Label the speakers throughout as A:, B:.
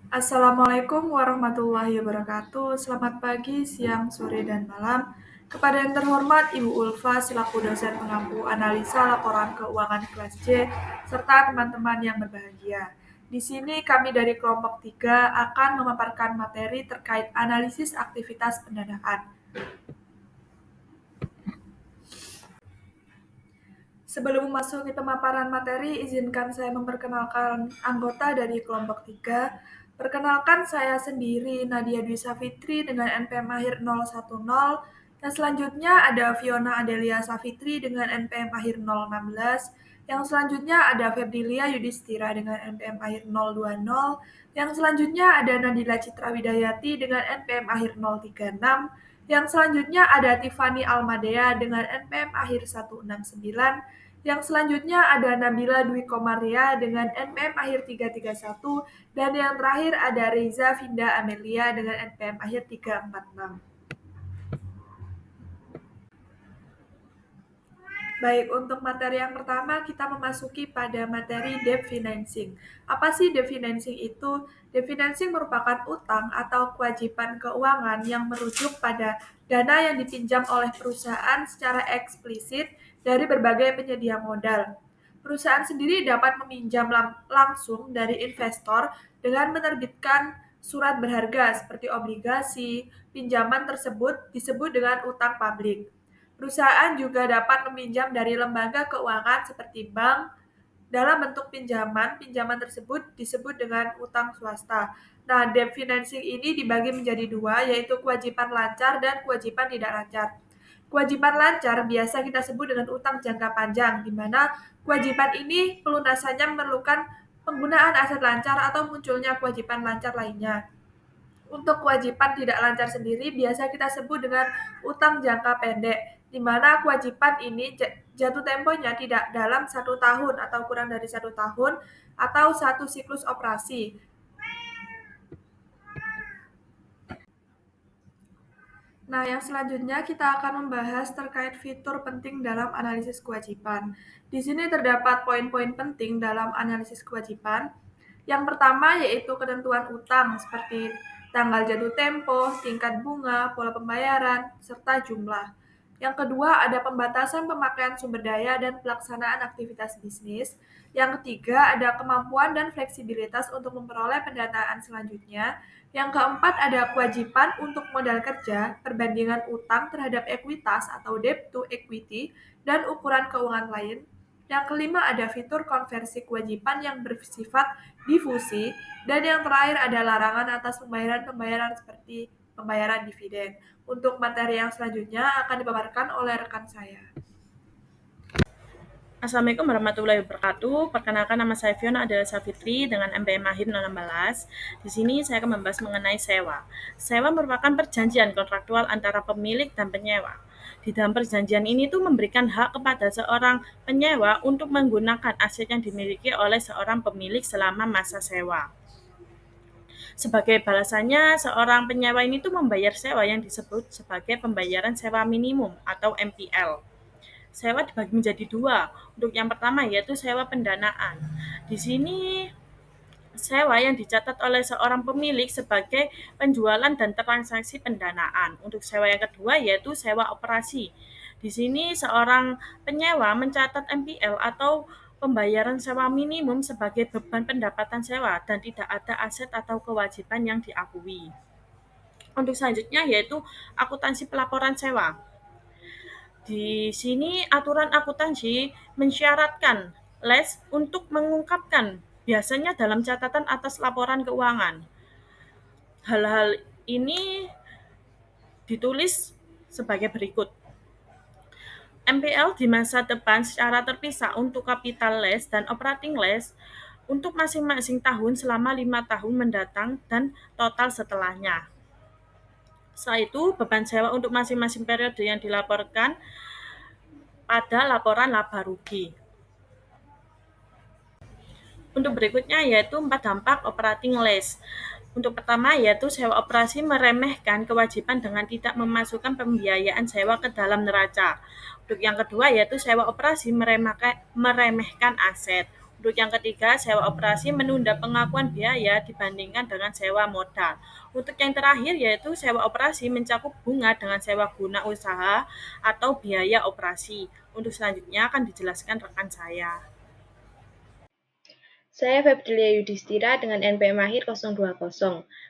A: Assalamualaikum warahmatullahi wabarakatuh. Selamat pagi, siang, sore, dan malam. Kepada yang terhormat Ibu Ulfa selaku dosen pengampu analisa laporan keuangan kelas C, serta teman-teman yang berbahagia. Di sini kami dari kelompok 3 akan memaparkan materi terkait analisis aktivitas pendanaan. Sebelum memasuki pemaparan materi, izinkan saya memperkenalkan anggota dari kelompok 3. Perkenalkan saya sendiri, Nadia Dwi Safitri dengan NPM akhir 010. Dan selanjutnya ada Fiona Adelia Safitri dengan NPM akhir 016. Yang selanjutnya ada Febrilia Yudhistira dengan NPM akhir 020. Yang selanjutnya ada Nadila Citra Widayati dengan NPM akhir 036. Yang selanjutnya ada Tiffany Almadea dengan NPM akhir 169. Yang selanjutnya ada Nabila Dwi Komaria dengan NPM akhir 331 dan yang terakhir ada Reza Vinda Amelia dengan NPM akhir 346. Baik, untuk materi yang pertama kita memasuki pada materi debt financing. Apa sih debt financing itu? Debt financing merupakan utang atau kewajiban keuangan yang merujuk pada dana yang dipinjam oleh perusahaan secara eksplisit dari berbagai penyedia modal. Perusahaan sendiri dapat meminjam langsung dari investor dengan menerbitkan surat berharga seperti obligasi. Pinjaman tersebut disebut dengan utang publik. Perusahaan juga dapat meminjam dari lembaga keuangan seperti bank dalam bentuk pinjaman. Pinjaman tersebut disebut dengan utang swasta. Nah, debt financing ini dibagi menjadi dua, yaitu kewajiban lancar dan kewajiban tidak lancar. Kewajiban lancar biasa kita sebut dengan utang jangka panjang, di mana kewajiban ini pelunasannya memerlukan penggunaan aset lancar atau munculnya kewajiban lancar lainnya. Untuk kewajiban tidak lancar sendiri biasa kita sebut dengan utang jangka pendek, di mana kewajiban ini jatuh temponya tidak dalam 1 tahun atau kurang dari 1 tahun atau satu siklus operasi. Nah, yang selanjutnya kita akan membahas terkait fitur penting dalam analisis kewajiban. Di sini terdapat poin-poin penting dalam analisis kewajiban. Yang pertama yaitu ketentuan utang seperti tanggal jatuh tempo, tingkat bunga, pola pembayaran, serta jumlah. Yang kedua ada pembatasan pemakaian sumber daya dan pelaksanaan aktivitas bisnis. Yang ketiga ada kemampuan dan fleksibilitas untuk memperoleh pendanaan selanjutnya. Yang keempat ada kewajiban untuk modal kerja, perbandingan utang terhadap ekuitas atau debt to equity, dan ukuran keuangan lain. Yang kelima ada fitur konversi kewajiban yang bersifat difusi, dan yang terakhir ada larangan atas pembayaran-pembayaran seperti pembayaran dividen. Untuk materi yang selanjutnya akan dipaparkan oleh rekan saya.
B: Assalamualaikum warahmatullahi wabarakatuh. Perkenalkan nama saya Fiona Adela Safitri dengan MPM Mahir 016. Di sini saya akan membahas mengenai sewa. Sewa merupakan perjanjian kontraktual antara pemilik dan penyewa. Di dalam perjanjian ini tuh memberikan hak kepada seorang penyewa untuk menggunakan aset yang dimiliki oleh seorang pemilik selama masa sewa. Sebagai balasannya, seorang penyewa ini tuh membayar sewa yang disebut sebagai pembayaran sewa minimum atau MPL. Sewa dibagi menjadi dua. Untuk yang pertama yaitu sewa pendanaan. Di sini sewa yang dicatat oleh seorang pemilik sebagai penjualan dan transaksi pendanaan. Untuk sewa yang kedua yaitu sewa operasi. Di sini seorang penyewa mencatat MPL atau pembayaran sewa minimum sebagai beban pendapatan sewa dan tidak ada aset atau kewajiban yang diakui. Untuk selanjutnya yaitu akuntansi pelaporan sewa. Di sini aturan akuntansi mensyaratkan les untuk mengungkapkan biasanya dalam catatan atas laporan keuangan. Hal-hal ini ditulis sebagai berikut. MPL di masa depan secara terpisah untuk capital les dan operating les untuk masing-masing tahun selama 5 tahun mendatang dan total setelahnya. Setelah itu, beban sewa untuk masing-masing periode yang dilaporkan pada laporan laba rugi. Untuk berikutnya yaitu 4 dampak operating lease. Untuk pertama yaitu sewa operasi meremehkan kewajiban dengan tidak memasukkan pembiayaan sewa ke dalam neraca. Untuk yang kedua yaitu sewa operasi meremehkan aset. Untuk yang ketiga, sewa operasi menunda pengakuan biaya dibandingkan dengan sewa modal. Untuk yang terakhir yaitu sewa operasi mencakup bunga dengan sewa guna usaha atau biaya operasi. Untuk selanjutnya akan dijelaskan rekan saya.
C: Saya Febrelia Yudhistira dengan NPM Mahir 020.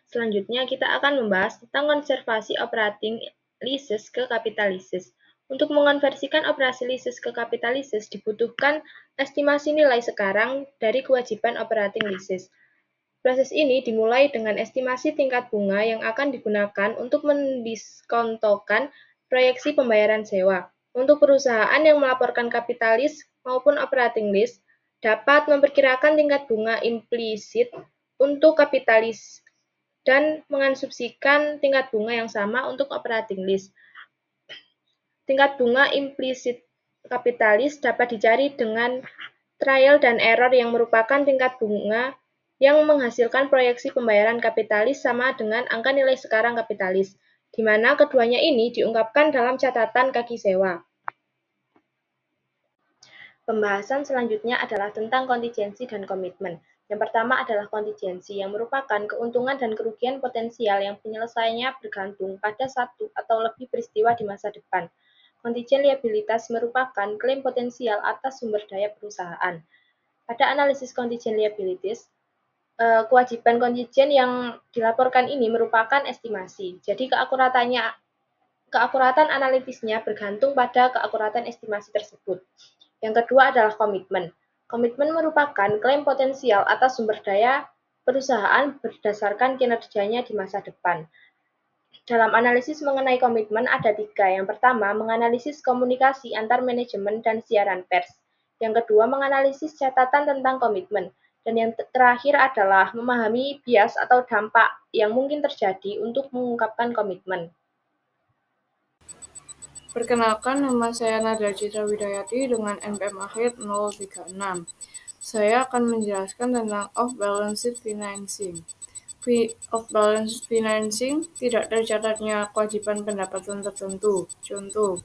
C: Selanjutnya kita akan membahas tentang konservasi operating leases ke capital leases. Untuk mengonversikan operasi leases ke capital leases dibutuhkan estimasi nilai sekarang dari kewajiban operating leases. Proses ini dimulai dengan estimasi tingkat bunga yang akan digunakan untuk mendiskontokan proyeksi pembayaran sewa. Untuk perusahaan yang melaporkan capital lease maupun operating lease, dapat memperkirakan tingkat bunga implisit untuk kapitalis dan mengasumsikan tingkat bunga yang sama untuk operating lease. Tingkat bunga implisit kapitalis dapat dicari dengan trial dan error yang merupakan tingkat bunga yang menghasilkan proyeksi pembayaran kapitalis sama dengan angka nilai sekarang kapitalis, di mana keduanya ini diungkapkan dalam catatan kaki sewa. Pembahasan selanjutnya adalah tentang kontingensi dan komitmen. Yang pertama adalah kontingensi, yang merupakan keuntungan dan kerugian potensial yang penyelesaiannya bergantung pada satu atau lebih peristiwa di masa depan. Kontingen liabilitas merupakan klaim potensial atas sumber daya perusahaan. Pada analisis kontingen liabilities, kewajiban kontingen yang dilaporkan ini merupakan estimasi. Jadi keakuratan analitisnya bergantung pada keakuratan estimasi tersebut. Yang kedua adalah komitmen. Komitmen merupakan klaim potensial atas sumber daya perusahaan berdasarkan kinerjanya di masa depan. Dalam analisis mengenai komitmen ada 3. Yang pertama, menganalisis komunikasi antar manajemen dan siaran pers. Yang kedua, menganalisis catatan tentang komitmen. Dan yang terakhir adalah memahami bias atau dampak yang mungkin terjadi untuk mengungkapkan komitmen.
D: Perkenalkan, nama saya Nadya Citra Widayati dengan NPM akhir 036. Saya akan menjelaskan tentang off-balance sheet financing. Off-balance financing tidak tercatatnya kewajiban pendapatan tertentu. Contoh,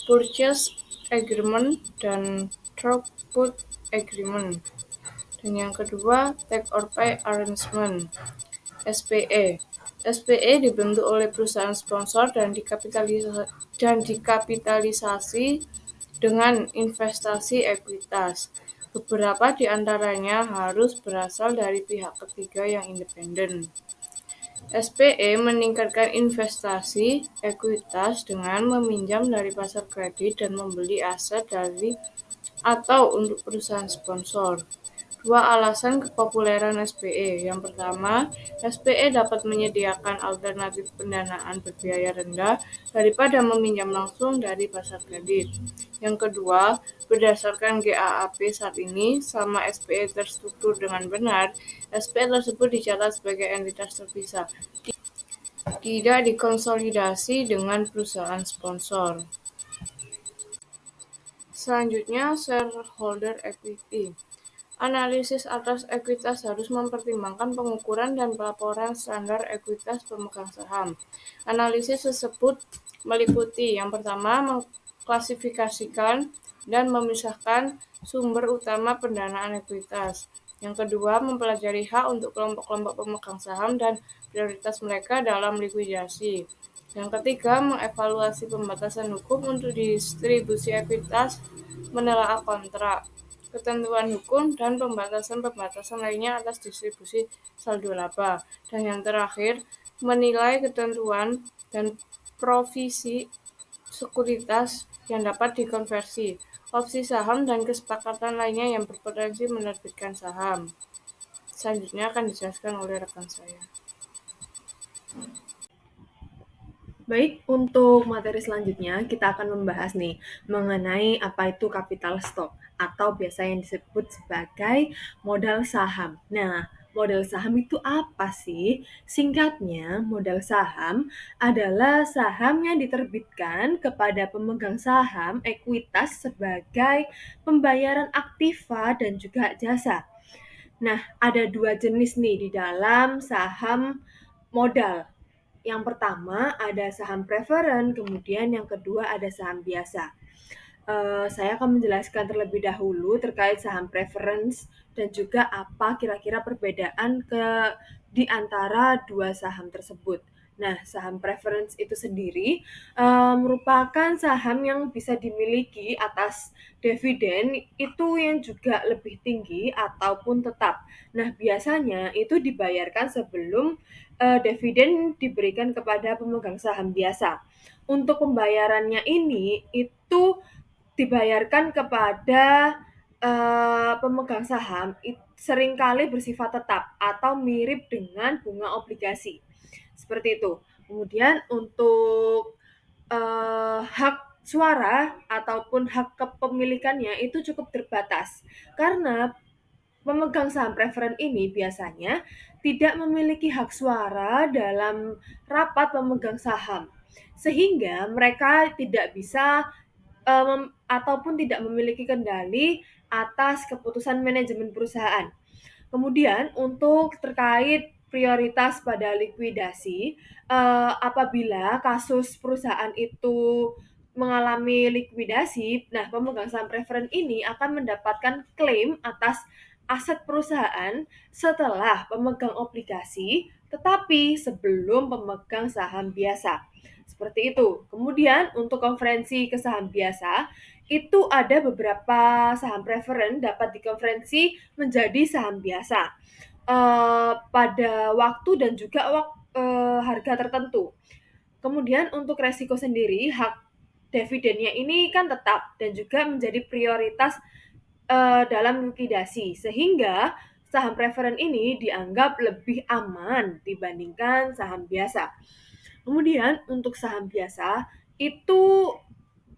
D: purchase agreement dan throughput agreement. Dan yang kedua, take or pay arrangement, SPE. SPE dibentuk oleh perusahaan sponsor dan dikapitalisasi dengan investasi ekuitas. Beberapa di antaranya harus berasal dari pihak ketiga yang independen. SPE meningkatkan investasi ekuitas dengan meminjam dari pasar kredit dan membeli aset dari atau untuk perusahaan sponsor. 2 alasan kepopuleran SPE. Yang pertama, SPE dapat menyediakan alternatif pendanaan berbiaya rendah daripada meminjam langsung dari pasar kredit. Yang kedua, berdasarkan GAAP saat ini, selama SPE terstruktur dengan benar, SPE tersebut dicatat sebagai entitas terpisah, tidak dikonsolidasi dengan perusahaan sponsor. Selanjutnya, shareholder equity. Analisis atas ekuitas harus mempertimbangkan pengukuran dan pelaporan standar ekuitas pemegang saham. Analisis tersebut meliputi yang pertama, mengklasifikasikan dan memisahkan sumber utama pendanaan ekuitas. Yang kedua, mempelajari hak untuk kelompok-kelompok pemegang saham dan prioritas mereka dalam likuidasi. Yang ketiga, mengevaluasi pembatasan hukum untuk distribusi ekuitas, menelaah kontrak, ketentuan hukum, dan pembatasan-pembatasan lainnya atas distribusi saldo laba. Dan yang terakhir, menilai ketentuan dan provisi sekuritas yang dapat dikonversi, opsi saham, dan kesepakatan lainnya yang berpotensi menerbitkan saham. Selanjutnya akan dijelaskan oleh rekan saya.
A: Baik, untuk materi selanjutnya kita akan membahas nih mengenai apa itu capital stock atau biasa yang disebut sebagai modal saham. Nah, modal saham itu apa sih? Singkatnya, modal saham adalah saham yang diterbitkan kepada pemegang saham ekuitas sebagai pembayaran aktiva dan juga jasa. Nah, ada 2 jenis nih di dalam saham modal. Yang pertama ada saham preferen, kemudian yang kedua ada saham biasa.
E: Saya akan menjelaskan terlebih dahulu terkait saham preference dan juga apa kira-kira perbedaan di antara dua saham tersebut. Nah, saham preference itu sendiri merupakan saham yang bisa dimiliki atas dividen itu yang juga lebih tinggi ataupun tetap. Nah, biasanya itu dibayarkan sebelum dividen diberikan kepada pemegang saham biasa. Untuk pembayarannya ini itu dibayarkan kepada pemegang saham seringkali bersifat tetap atau mirip dengan bunga obligasi. Seperti itu. Kemudian untuk hak suara ataupun hak kepemilikannya itu cukup terbatas karena pemegang saham preferen ini biasanya tidak memiliki hak suara dalam rapat pemegang saham, sehingga mereka tidak bisa ataupun tidak memiliki kendali atas keputusan manajemen perusahaan. Kemudian untuk terkait prioritas pada likuidasi, apabila kasus perusahaan itu mengalami likuidasi, nah pemegang saham preferen ini akan mendapatkan klaim atas aset perusahaan setelah pemegang obligasi, tetapi sebelum pemegang saham biasa. Seperti itu. Kemudian untuk konferensi ke saham biasa, itu ada beberapa saham preferen dapat dikonferensi menjadi saham biasa pada waktu dan juga harga tertentu. Kemudian untuk resiko sendiri, hak dividennya ini kan tetap dan juga menjadi prioritas dalam likuidasi, sehingga saham preferen ini dianggap lebih aman dibandingkan saham biasa. Kemudian untuk saham biasa, itu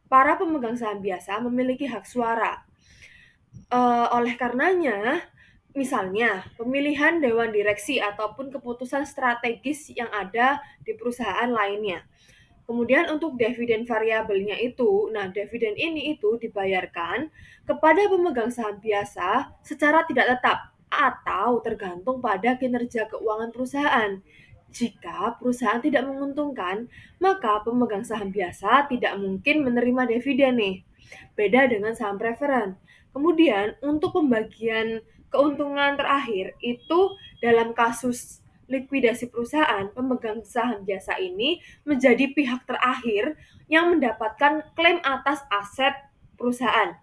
E: para pemegang saham biasa memiliki hak suara. Oleh karenanya, misalnya pemilihan dewan direksi ataupun keputusan strategis yang ada di perusahaan lainnya. Kemudian untuk dividen variabelnya itu, nah dividen ini itu dibayarkan kepada pemegang saham biasa secara tidak tetap atau tergantung pada kinerja keuangan perusahaan. Jika perusahaan tidak menguntungkan, maka pemegang saham biasa tidak mungkin menerima dividen nih. Beda dengan saham preferen. Kemudian untuk pembagian keuntungan terakhir itu dalam kasus likuidasi perusahaan, pemegang saham biasa ini menjadi pihak terakhir yang mendapatkan klaim atas aset perusahaan.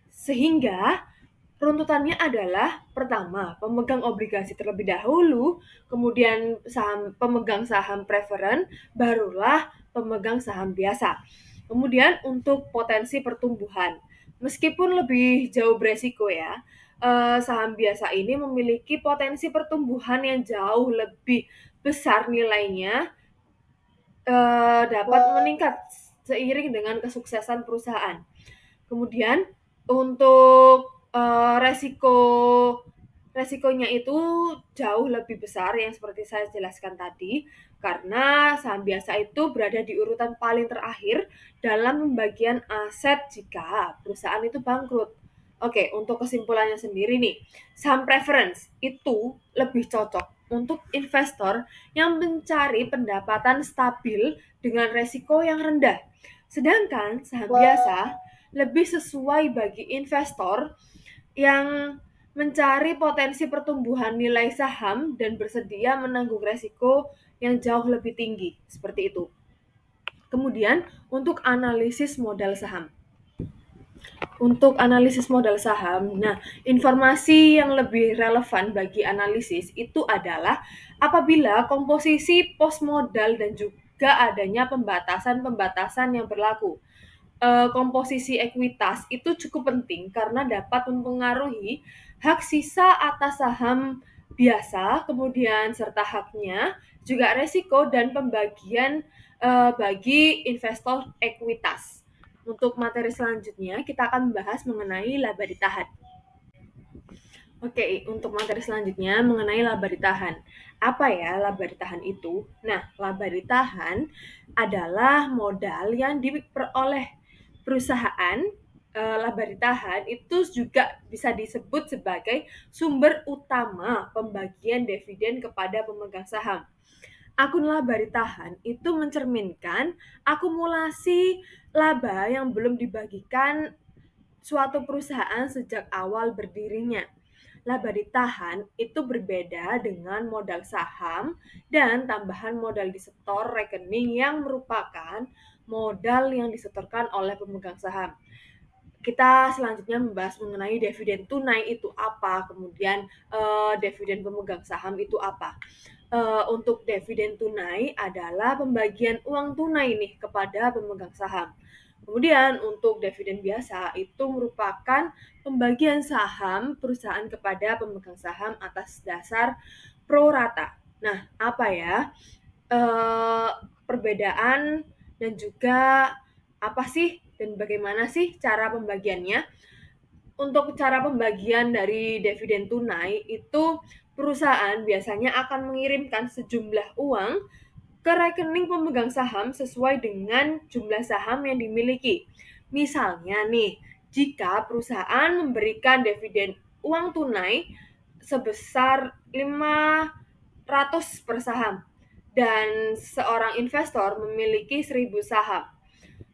E: Sehingga runtutannya adalah pertama, pemegang obligasi terlebih dahulu, kemudian pemegang saham preferen, barulah pemegang saham biasa. Kemudian untuk potensi pertumbuhan, meskipun lebih jauh beresiko ya, saham biasa ini memiliki potensi pertumbuhan yang jauh lebih besar nilainya, dapat meningkat seiring dengan kesuksesan perusahaan. Kemudian untuk resikonya itu jauh lebih besar yang seperti saya jelaskan tadi, karena saham biasa itu berada di urutan paling terakhir dalam pembagian aset jika perusahaan itu bangkrut. Oke, untuk kesimpulannya sendiri nih, saham preference itu lebih cocok untuk investor yang mencari pendapatan stabil dengan resiko yang rendah. Sedangkan saham biasa lebih sesuai bagi investor yang mencari potensi pertumbuhan nilai saham dan bersedia menanggung resiko yang jauh lebih tinggi. Seperti itu. Kemudian untuk analisis modal saham. Untuk analisis modal saham, nah informasi yang lebih relevan bagi analisis itu adalah apabila komposisi pos modal dan juga adanya pembatasan-pembatasan yang berlaku. Komposisi ekuitas itu cukup penting karena dapat mempengaruhi hak sisa atas saham biasa, kemudian serta haknya, juga resiko dan pembagian bagi investor ekuitas. Untuk materi selanjutnya, kita akan membahas mengenai laba ditahan. Oke, untuk materi selanjutnya mengenai laba ditahan. Apa ya laba ditahan itu? Nah, laba ditahan adalah modal yang diperoleh perusahaan. Laba ditahan itu juga bisa disebut sebagai sumber utama pembagian dividen kepada pemegang saham. Akun laba ditahan itu mencerminkan akumulasi laba yang belum dibagikan suatu perusahaan sejak awal berdirinya. Laba ditahan itu berbeda dengan modal saham dan tambahan modal disetor rekening yang merupakan modal yang disetorkan oleh pemegang saham. Kita selanjutnya membahas mengenai dividen tunai itu apa, kemudian dividen pemegang saham itu apa. Untuk dividen tunai adalah pembagian uang tunai nih kepada pemegang saham. Kemudian untuk dividen biasa itu merupakan pembagian saham perusahaan kepada pemegang saham atas dasar pro rata. Nah, apa ya perbedaan dan juga apa sih dan bagaimana sih cara pembagiannya? Untuk cara pembagian dari dividen tunai itu perusahaan biasanya akan mengirimkan sejumlah uang ke rekening pemegang saham sesuai dengan jumlah saham yang dimiliki. Misalnya nih, jika perusahaan memberikan dividen uang tunai sebesar 500 per saham dan seorang investor memiliki 1.000 saham,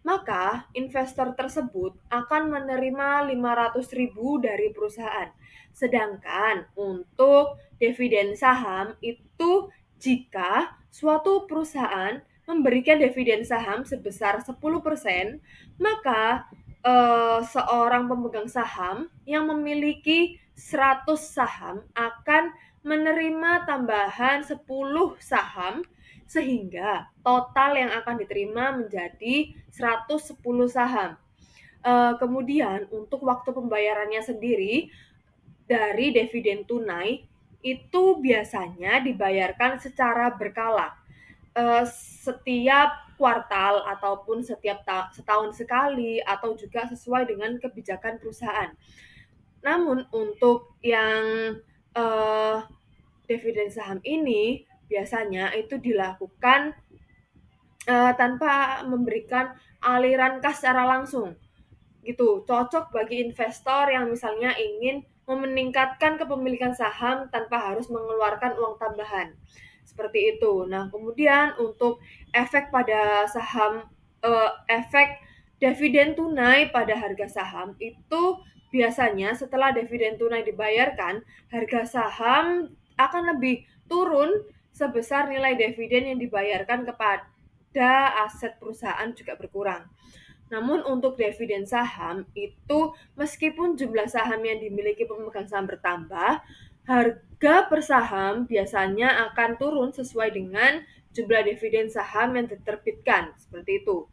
E: maka investor tersebut akan menerima 500.000 dari perusahaan. Sedangkan untuk dividen saham itu jika suatu perusahaan memberikan dividen saham sebesar 10%, maka seorang pemegang saham yang memiliki 100 saham akan menerima tambahan 10 saham sehingga total yang akan diterima menjadi 110 saham. Kemudian untuk waktu pembayarannya sendiri dari dividen tunai itu biasanya dibayarkan secara berkala. Setiap kuartal ataupun setiap setahun sekali atau juga sesuai dengan kebijakan perusahaan. Namun untuk yang dividen saham ini biasanya itu dilakukan tanpa memberikan aliran kas secara langsung. Gitu, cocok bagi investor yang misalnya ingin meningkatkan kepemilikan saham tanpa harus mengeluarkan uang tambahan. Seperti itu. Nah, kemudian untuk efek pada saham, efek dividen tunai pada harga saham itu biasanya setelah dividen tunai dibayarkan, harga saham akan lebih turun sebesar nilai dividen yang dibayarkan kepada aset perusahaan juga berkurang. Namun untuk dividen saham itu meskipun jumlah saham yang dimiliki pemegang saham bertambah, harga per saham biasanya akan turun sesuai dengan jumlah dividen saham yang diterbitkan, seperti itu.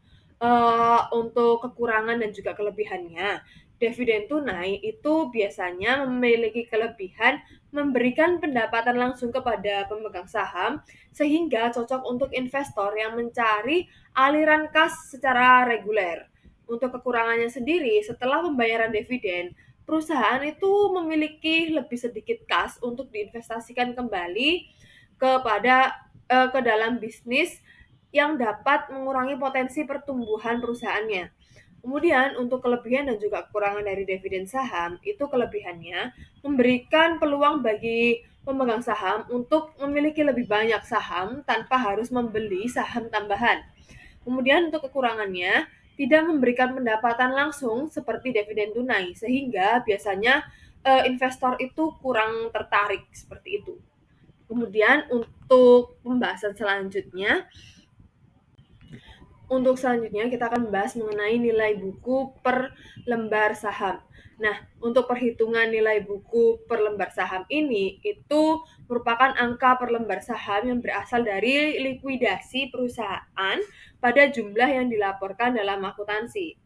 E: Untuk kekurangan dan juga kelebihannya, dividen tunai itu biasanya memiliki kelebihan memberikan pendapatan langsung kepada pemegang saham sehingga cocok untuk investor yang mencari aliran kas secara reguler. Untuk kekurangannya sendiri, setelah pembayaran dividen, perusahaan itu memiliki lebih sedikit kas untuk diinvestasikan kembali ke dalam bisnis yang dapat mengurangi potensi pertumbuhan perusahaannya. Kemudian untuk kelebihan dan juga kekurangan dari dividen saham, itu kelebihannya memberikan peluang bagi pemegang saham untuk memiliki lebih banyak saham tanpa harus membeli saham tambahan. Kemudian untuk kekurangannya, tidak memberikan pendapatan langsung seperti dividen tunai, sehingga biasanya investor itu kurang tertarik seperti itu. Kemudian untuk pembahasan selanjutnya, kita akan membahas mengenai nilai buku per lembar saham. Nah, untuk perhitungan nilai buku per lembar saham ini, itu merupakan angka per lembar saham yang berasal dari likuidasi perusahaan pada jumlah yang dilaporkan dalam akuntansi.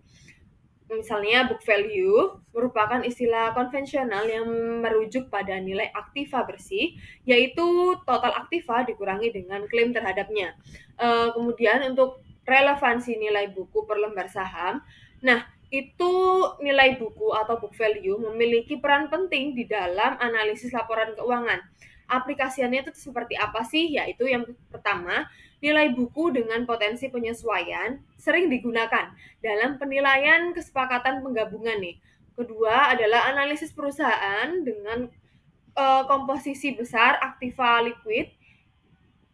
E: Misalnya book value merupakan istilah konvensional yang merujuk pada nilai aktiva bersih, yaitu total aktiva dikurangi dengan klaim terhadapnya. Kemudian untuk relevansi nilai buku per lembar saham, nah itu nilai buku atau book value memiliki peran penting di dalam analisis laporan keuangan. Aplikasiannya itu seperti apa sih? Yaitu yang pertama, nilai buku dengan potensi penyesuaian sering digunakan dalam penilaian kesepakatan penggabungan nih. Kedua adalah analisis perusahaan dengan komposisi besar aktiva liquid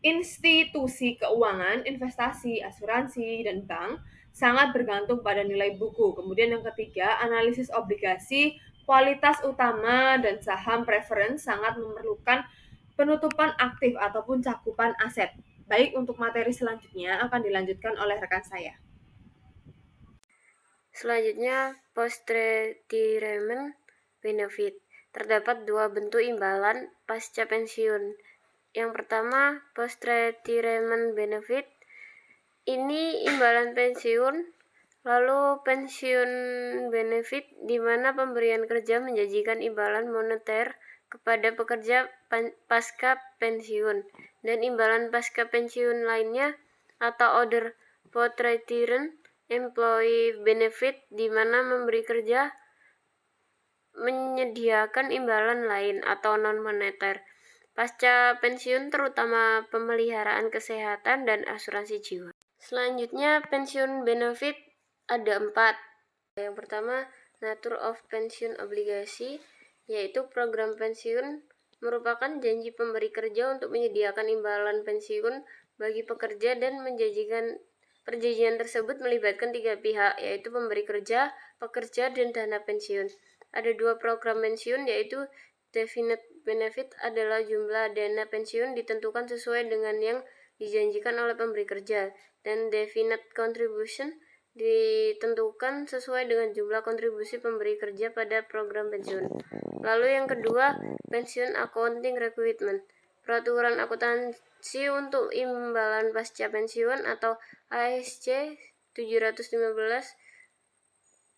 E: Institusi keuangan, investasi, asuransi, dan bank sangat bergantung pada nilai buku. Kemudian yang ketiga, analisis obligasi, kualitas utama, dan saham preference sangat memerlukan penutupan aktif ataupun cakupan aset. Baik, untuk materi selanjutnya akan dilanjutkan oleh rekan saya.
F: Selanjutnya, post-retirement benefit. Terdapat dua bentuk imbalan pasca pensiun. Yang pertama, post-retirement benefit. Ini imbalan pensiun, lalu pensiun benefit di mana pemberian kerja menjanjikan imbalan moneter kepada pekerja pasca pensiun, dan imbalan pasca pensiun lainnya atau other post-retirement employee benefit di mana memberi kerja menyediakan imbalan lain atau non-moneter pasca pensiun, terutama pemeliharaan kesehatan dan asuransi jiwa. Selanjutnya, pensiun benefit ada 4. Yang pertama, nature of pension obligasi, yaitu program pensiun merupakan janji pemberi kerja untuk menyediakan imbalan pensiun bagi pekerja dan menjanjikan perjanjian tersebut melibatkan 3 pihak, yaitu pemberi kerja, pekerja, dan dana pensiun. Ada 2 program pensiun, yaitu definite benefit adalah jumlah dana pensiun ditentukan sesuai dengan yang dijanjikan oleh pemberi kerja, dan definite contribution ditentukan sesuai dengan jumlah kontribusi pemberi kerja pada program pensiun. Lalu yang kedua, pensiun accounting requirement, peraturan akuntansi untuk imbalan pasca pensiun atau ASC 715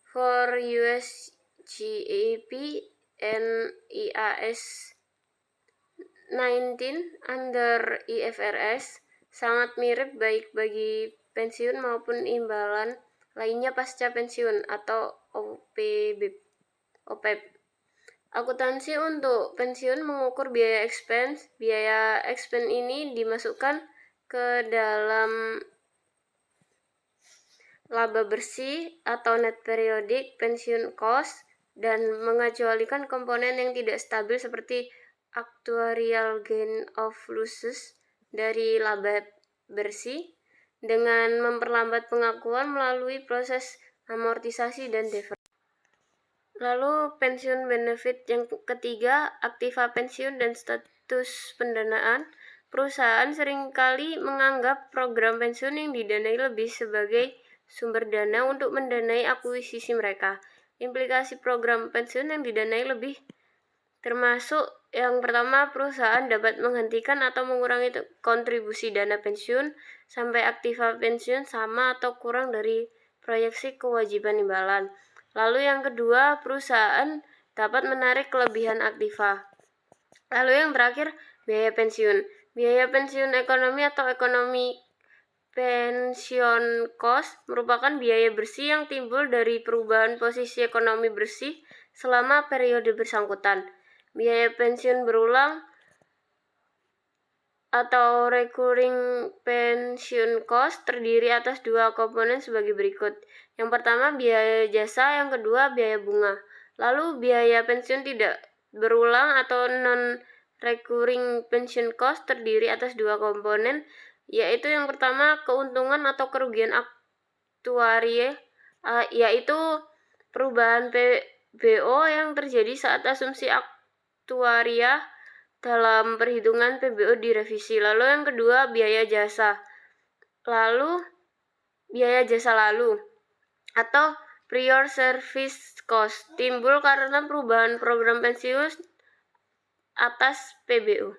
F: for US GAAP and IAS 19 under IFRS sangat mirip baik bagi pensiun maupun imbalan lainnya pasca pensiun atau OPEB. Akuntansi untuk pensiun mengukur biaya expense. Biaya expense ini dimasukkan ke dalam laba bersih atau net periodic pension cost dan mengecualikan komponen yang tidak stabil seperti actuarial gain of losses dari laba bersih dengan memperlambat pengakuan melalui proses amortisasi dan defer. Lalu pensiun benefit yang ketiga, aktiva pensiun dan status pendanaan. Perusahaan seringkali menganggap program pensiun yang didanai lebih sebagai sumber dana untuk mendanai akuisisi mereka. Implikasi program pensiun yang didanai lebih termasuk yang pertama, perusahaan dapat menghentikan atau mengurangi kontribusi dana pensiun sampai aktiva pensiun sama atau kurang dari proyeksi kewajiban imbalan. Lalu yang kedua, perusahaan dapat menarik kelebihan aktiva. Lalu yang terakhir, biaya pensiun. Biaya pensiun ekonomi atau ekonomi pension cost merupakan biaya bersih yang timbul dari perubahan posisi ekonomi bersih selama periode bersangkutan. Biaya pensiun berulang atau recurring pension cost terdiri atas 2 komponen sebagai berikut. Yang pertama, biaya jasa, yang kedua, biaya bunga. Lalu biaya pensiun tidak berulang atau non-recurring pension cost terdiri atas 2 komponen, yaitu yang pertama, keuntungan atau kerugian aktuaria, yaitu perubahan PBO yang terjadi saat asumsi aktuaria dalam perhitungan PBO direvisi. Lalu yang kedua, biaya jasa. Lalu biaya jasa lalu atau prior service cost timbul karena perubahan program pensiun atas PBO.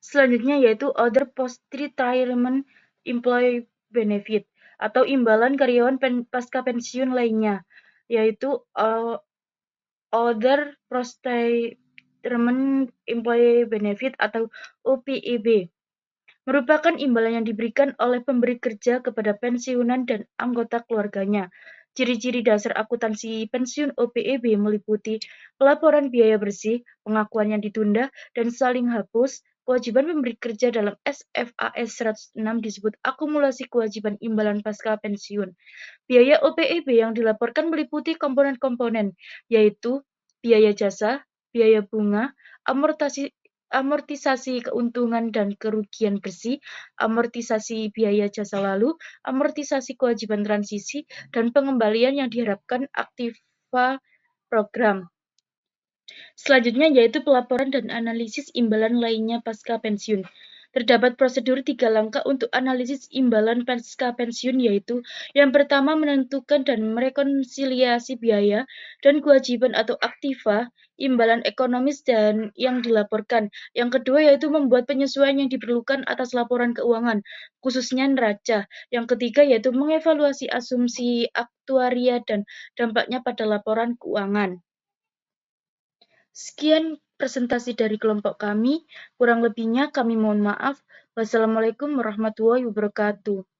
B: Selanjutnya yaitu other post-retirement employee benefit atau imbalan karyawan pasca pensiun lainnya, yaitu other post-retirement employee benefit atau OPEB. Merupakan imbalan yang diberikan oleh pemberi kerja kepada pensiunan dan anggota keluarganya. Ciri-ciri dasar akuntansi pensiun OPEB meliputi pelaporan biaya bersih, pengakuan yang ditunda, dan saling hapus. Kewajiban pemberi kerja dalam SFAS 106 disebut akumulasi kewajiban imbalan pasca pensiun. Biaya OPEB yang dilaporkan meliputi komponen-komponen, yaitu biaya jasa, biaya bunga,
G: amortisasi keuntungan dan kerugian bersih, amortisasi biaya jasa lalu, amortisasi kewajiban transisi, dan pengembalian yang diharapkan aktiva program. Selanjutnya yaitu pelaporan dan analisis imbalan lainnya pasca pensiun. Terdapat prosedur 3 langkah untuk analisis imbalan pasca pensiun, yaitu yang pertama menentukan dan merekonsiliasi biaya dan kewajiban atau aktiva imbalan ekonomis dan yang dilaporkan. Yang kedua yaitu membuat penyesuaian yang diperlukan atas laporan keuangan, khususnya neraca. Yang ketiga yaitu mengevaluasi asumsi aktuaria dan dampaknya pada laporan keuangan. Sekian presentasi dari kelompok kami, kurang lebihnya kami mohon maaf. Wassalamualaikum warahmatullahi wabarakatuh.